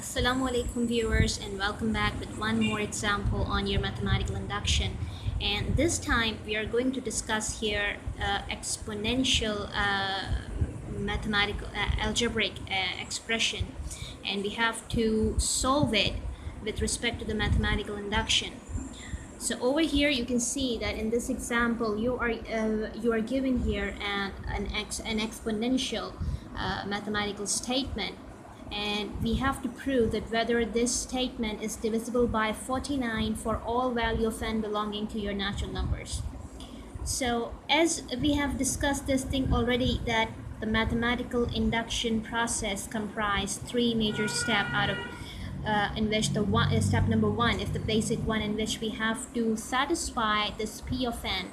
Assalamu alaikum viewers, and welcome back with one more example on your mathematical induction. And this time we are going to discuss here exponential mathematical algebraic expression, and we have to solve it with respect to the mathematical induction. So over here you can see that in this example you are given here an exponential mathematical statement, and we have to prove that whether this statement is divisible by 49 for all value of n belonging to your natural numbers. So as we have discussed this thing already, that the mathematical induction process comprised three major steps, out of in which the step number one is the basic one, in which we have to satisfy this p of n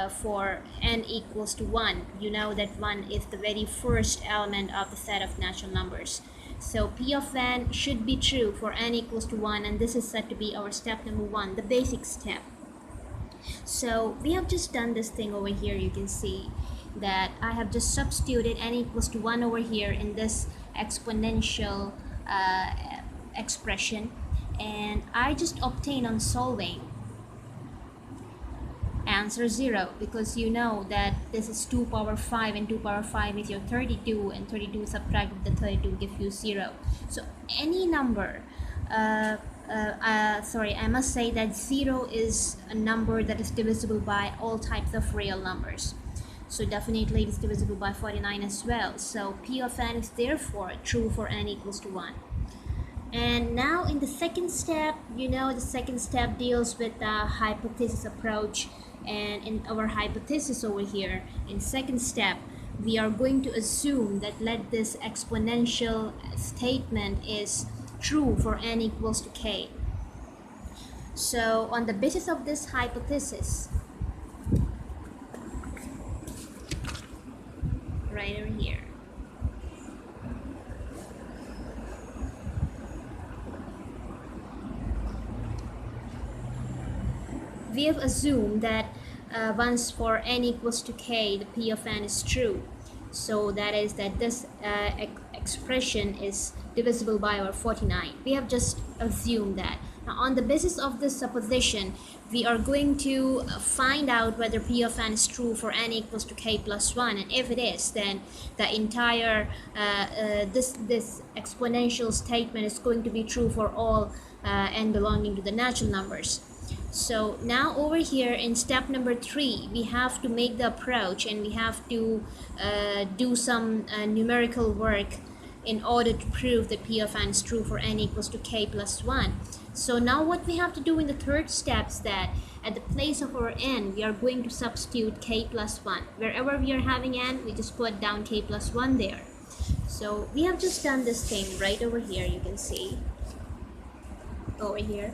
for n equals to 1. You know that 1 is the very first element of the set of natural numbers. So p of n should be true for n equals to 1, and this is said to be our step number 1, the basic step. So we have just done this thing over here. You can see that I have just substituted n equals to 1 over here in this exponential expression, and I just obtain on solving answer 0, because you know that this is 2 power 5 and 2 power 5 is your 32, and 32 subtracted the 32 gives you 0. So any number sorry, I must say that 0 is a number that is divisible by all types of real numbers. So definitely it is divisible by 49 as well. So p of n is therefore true for n equals to 1. And now in the second step, you know, the second step deals with the hypothesis approach. And in our hypothesis over here, in second step, we are going to assume that let this exponential statement is true for n equals to k. So on the basis of this hypothesis, right over here, we have assumed that once for n equals to k, the p of n is true. So that is that this expression is divisible by our 49. We have just assumed that. Now on the basis of this supposition, we are going to find out whether p of n is true for n equals to k plus 1, and if it is, then the entire this exponential statement is going to be true for all n belonging to the natural numbers. So now over here in step number 3, we have to make the approach, and we have to do some numerical work in order to prove that p of n is true for n equals to k plus 1. So now what we have to do in the third step is that at the place of our n, we are going to substitute k plus 1. Wherever we are having n, we just put down k plus 1 there. So we have just done this thing right over here. You can see over here.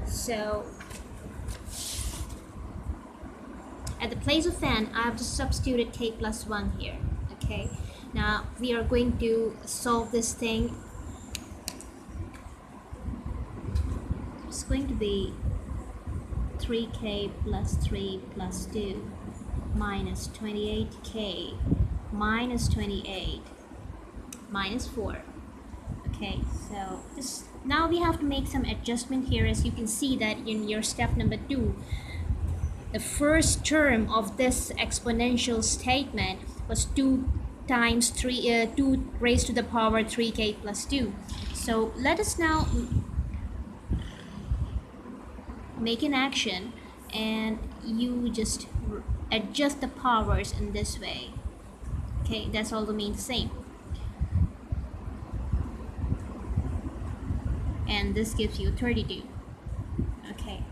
So at the place of n, I have just substituted k plus 1 here. Okay, now we are going to solve this thing. It's going to be 3k plus 3 plus 2 minus 28k minus 28 minus 4. Okay, so now we have to make some adjustment here. As you can see that in your step number 2, the first term of this exponential statement was 2 times 3, 2 raised to the power 3k plus 2. So let us now make an action, and you just adjust the powers in this way. Okay, that's all means the same. And this gives you 32. Okay.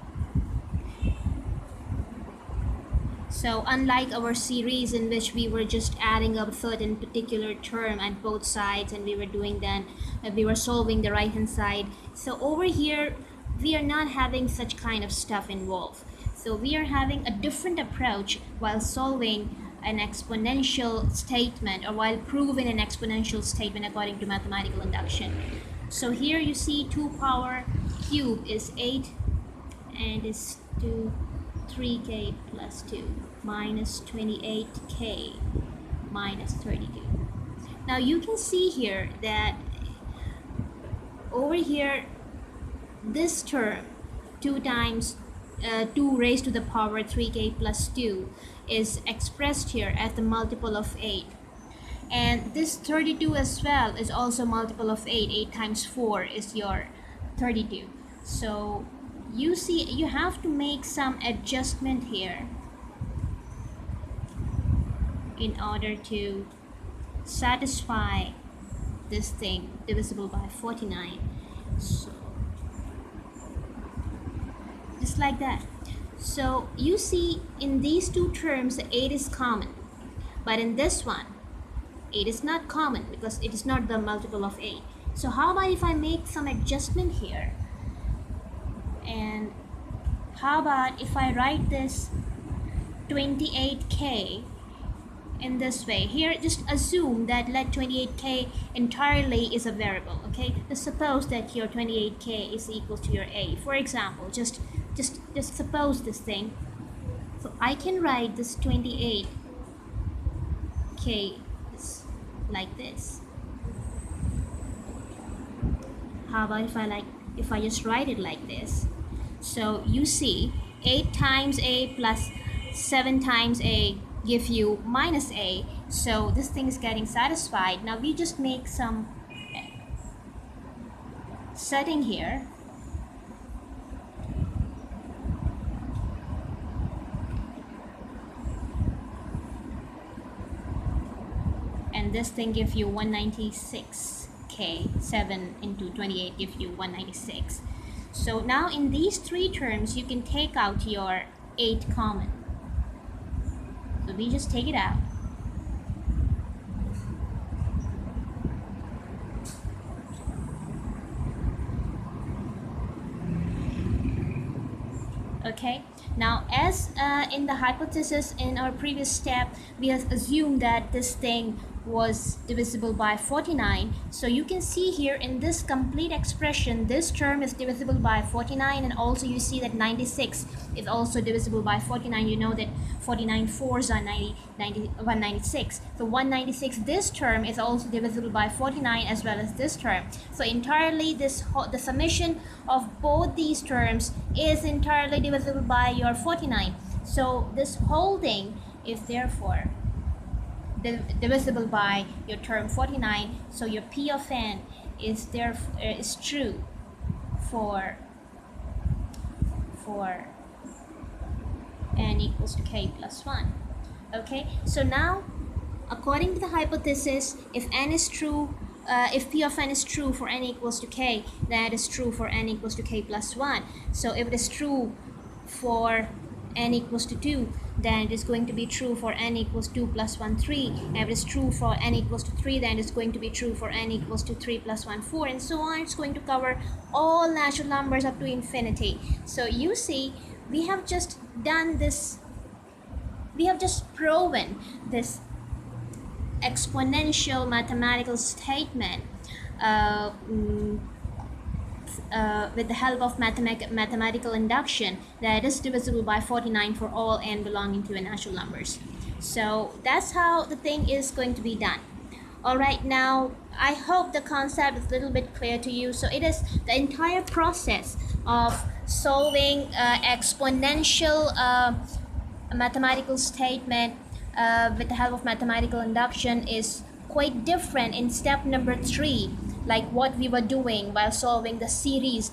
So unlike our series in which we were just adding up a certain particular term at both sides, and we were doing then, we were solving the right hand side. So over here, we are not having such kind of stuff involved. So we are having a different approach while solving an exponential statement, or while proving an exponential statement according to mathematical induction. So here you see 2 power cube is 8, and is 2 3k plus 2 minus 28k minus 32. Now you can see here that over here this term 2 times 2 raised to the power 3k plus 2 is expressed here as the multiple of 8, and this 32 as well is also multiple of 8. 8 times 4 is your 32. So you see you have to make some adjustment here in order to satisfy this thing divisible by 49. So just like that. So you see in these two terms the 8 is common, but in this one 8 is not common because it is not the multiple of 8. So how about if I make some adjustment here, and how about if I write this 28k in this way here? Just assume that let 28k entirely is a variable. Okay, just suppose that your 28k is equal to your a. For example, just suppose this thing. So I can write this 28k is like this. How about if I just write it like this? So you see 8 times a plus 7 times a give you minus a. So this thing is getting satisfied. Now we just make some setting here. And this thing gives you 196k. 7 into 28 gives you 196. So now in these three terms you can take out your 8 common. So we just take it out. Okay, now as in the hypothesis in our previous step, we have assumed that this thing was divisible by 49. So you can see here in this complete expression, this term is divisible by 49, and also you see that 96 is also divisible by 49. You know that 49 fours are 196. So 196, this term is also divisible by 49 as well as this term. So entirely the summation of both these terms is entirely divisible by your 49. So this whole thing is therefore divisible by your term 49. So your P of n is true for n equals to k plus 1. Okay, so now according to the hypothesis, if n is true, if P of n is true for n equals to k, then it is true for n equals to k plus 1. So if it is true for n equals to 2, then it is going to be true for n equals 2 plus 1 3. And if it is true for n equals to 3, then it is going to be true for n equals to 3 plus 1 4, and so on. It's going to cover all natural numbers up to infinity. So you see, we have just done this, we have just proven this exponential mathematical statement with the help of mathematical induction, that is divisible by 49 for all n belonging to natural numbers. So that's how the thing is going to be done. Alright, now I hope the concept is a little bit clear to you. So it is the entire process of solving exponential mathematical statement with the help of mathematical induction is quite different in step number 3, like what we were doing while solving the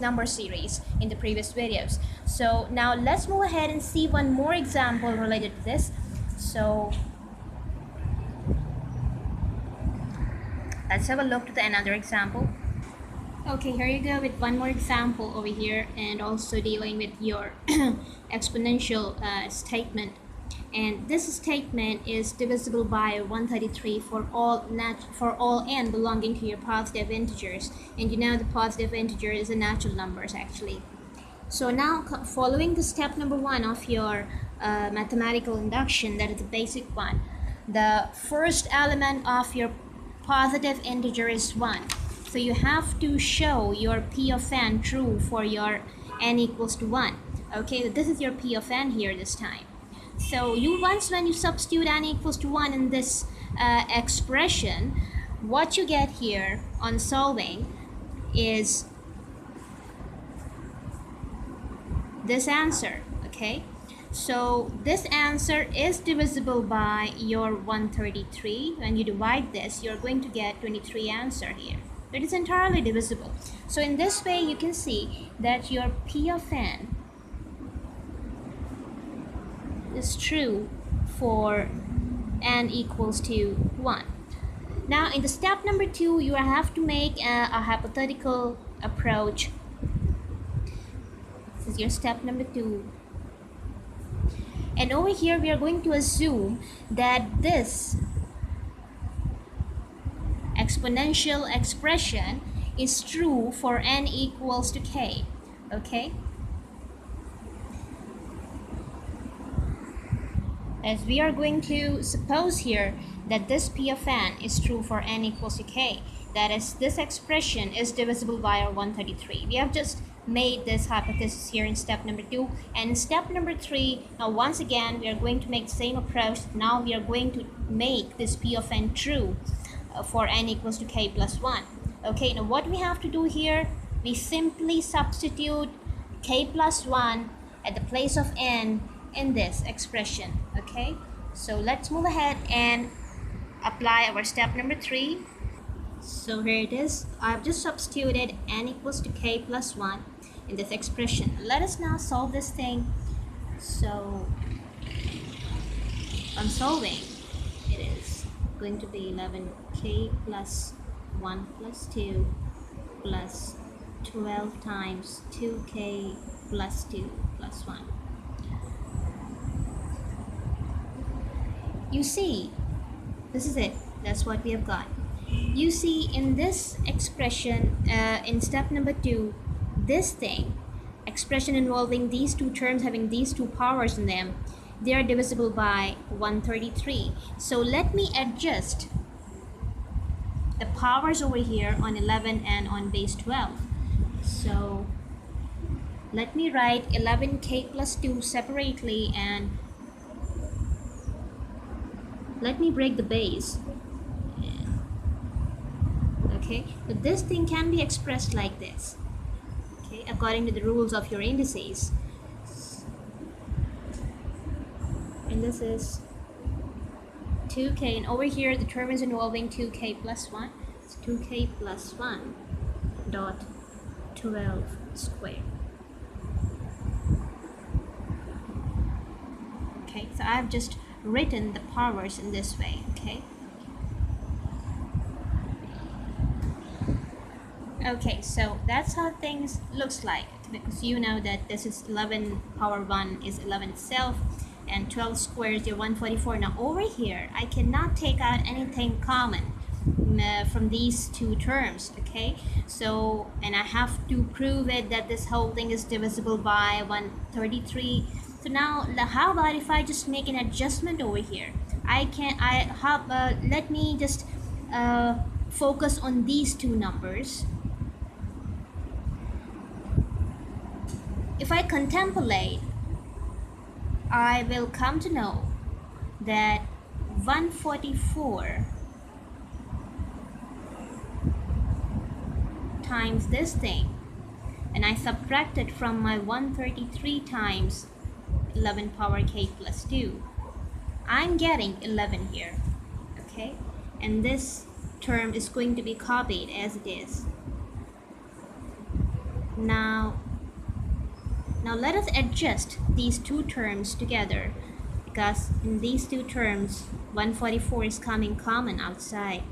number series in the previous videos. So now let's move ahead and see one more example related to this. So let's have a look at another example. Okay, here you go with one more example over here, and also dealing with your exponential statement. And this statement is divisible by 133 for all n belonging to your positive integers, and you know the positive integer is a natural numbers actually. So now following the step number 1 of your mathematical induction, that is the basic one, the first element of your positive integer is 1. So you have to show your P of n true for your n equals to 1. Okay, this is your P of n here this time. So when you substitute n equals to 1 in this expression, what you get here on solving is this answer. Okay, so this answer is divisible by your 133. When you divide this, you're going to get 23 answer here. It is entirely divisible. So in this way, you can see that your P of n is true for n equals to 1. Now in the step number 2, you have to make a hypothetical approach. This is your step number 2. And over here we are going to assume that this exponential expression is true for n equals to k. Okay? As we are going to suppose here that this P of n is true for n equals to k. That is, this expression is divisible by our 133. We have just made this hypothesis here in step number 2. And in step number 3, now once again, we are going to make the same approach. Now we are going to make this P of n true for n equals to k plus 1. Okay, now what we have to do here, we simply substitute k plus 1 at the place of n in this expression. Okay, so let's move ahead and apply our step number 3. So here it is. I've just substituted n equals to k plus 1 in this expression. Let us now solve this thing. So on solving, it is going to be 11k plus 1 plus 2 plus 12 times 2k plus 2 plus 1. You see, this is it. That's what we have got. You see, in this expression, in step number 2, this thing, expression involving these two terms having these two powers in them, they are divisible by 133. So let me adjust the powers over here on 11 and on base 12. So let me write 11k plus 2 separately, and let me break the base. Okay, so this thing can be expressed like this, okay, according to the rules of your indices. And this is 2k, and over here the term is involving 2k plus 1. It's 2k plus 1 dot 12 squared. Okay, so I've just written the powers in this way. Okay. Okay, so that's how things looks like, because you know that this is 11 power 1 is 11 itself, and 12 squared is your 144. Now over here, I cannot take out anything common from these two terms. Okay, so and I have to prove it that this whole thing is divisible by 133. So now, how about if I just make an adjustment over here? Let me just focus on these two numbers. If I contemplate, I will come to know that 144 times this thing, and I subtract it from my 133 times 11 power k plus 2, I'm getting 11 here. Okay, and this term is going to be copied as it is. Now let us adjust these two terms together, because in these two terms 144 is coming common outside.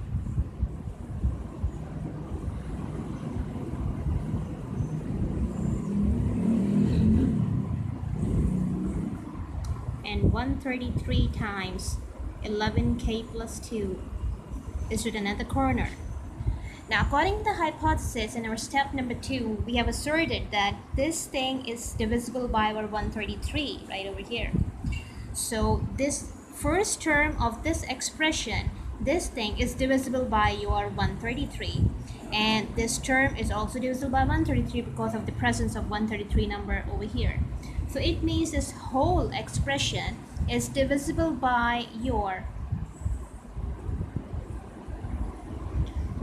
And 133 times 11k plus 2 is written at the corner. Now, according to the hypothesis in our step number 2, we have asserted that this thing is divisible by our 133 right over here. So this first term of this expression, this thing is divisible by your 133, and this term is also divisible by 133 because of the presence of 133 number over here. So it means this whole expression is divisible by your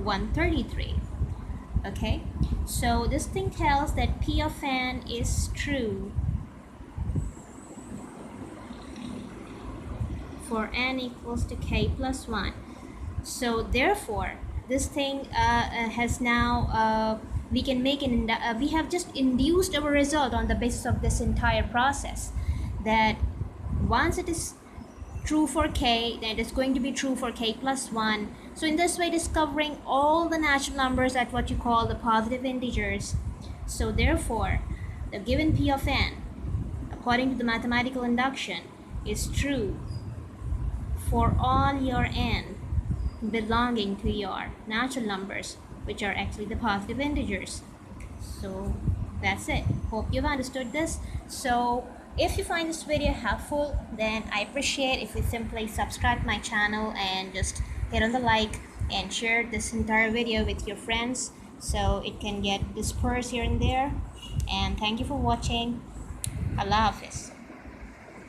133. Okay, so this thing tells that P of n is true for n equals to k plus 1. So therefore, this thing has now we can make we have just induced our result on the basis of this entire process, that once it is true for k, then it is going to be true for k plus 1. So in this way, discovering all the natural numbers at what you call the positive integers. So therefore, the given P of n, according to the mathematical induction, is true for all your n belonging to your natural numbers, which are actually the positive integers. So that's it. Hope you've understood this. So if you find this video helpful, then I appreciate if you simply subscribe my channel and just hit on the like and share this entire video with your friends so it can get dispersed here and there. And thank you for watching. Allah Hafiz.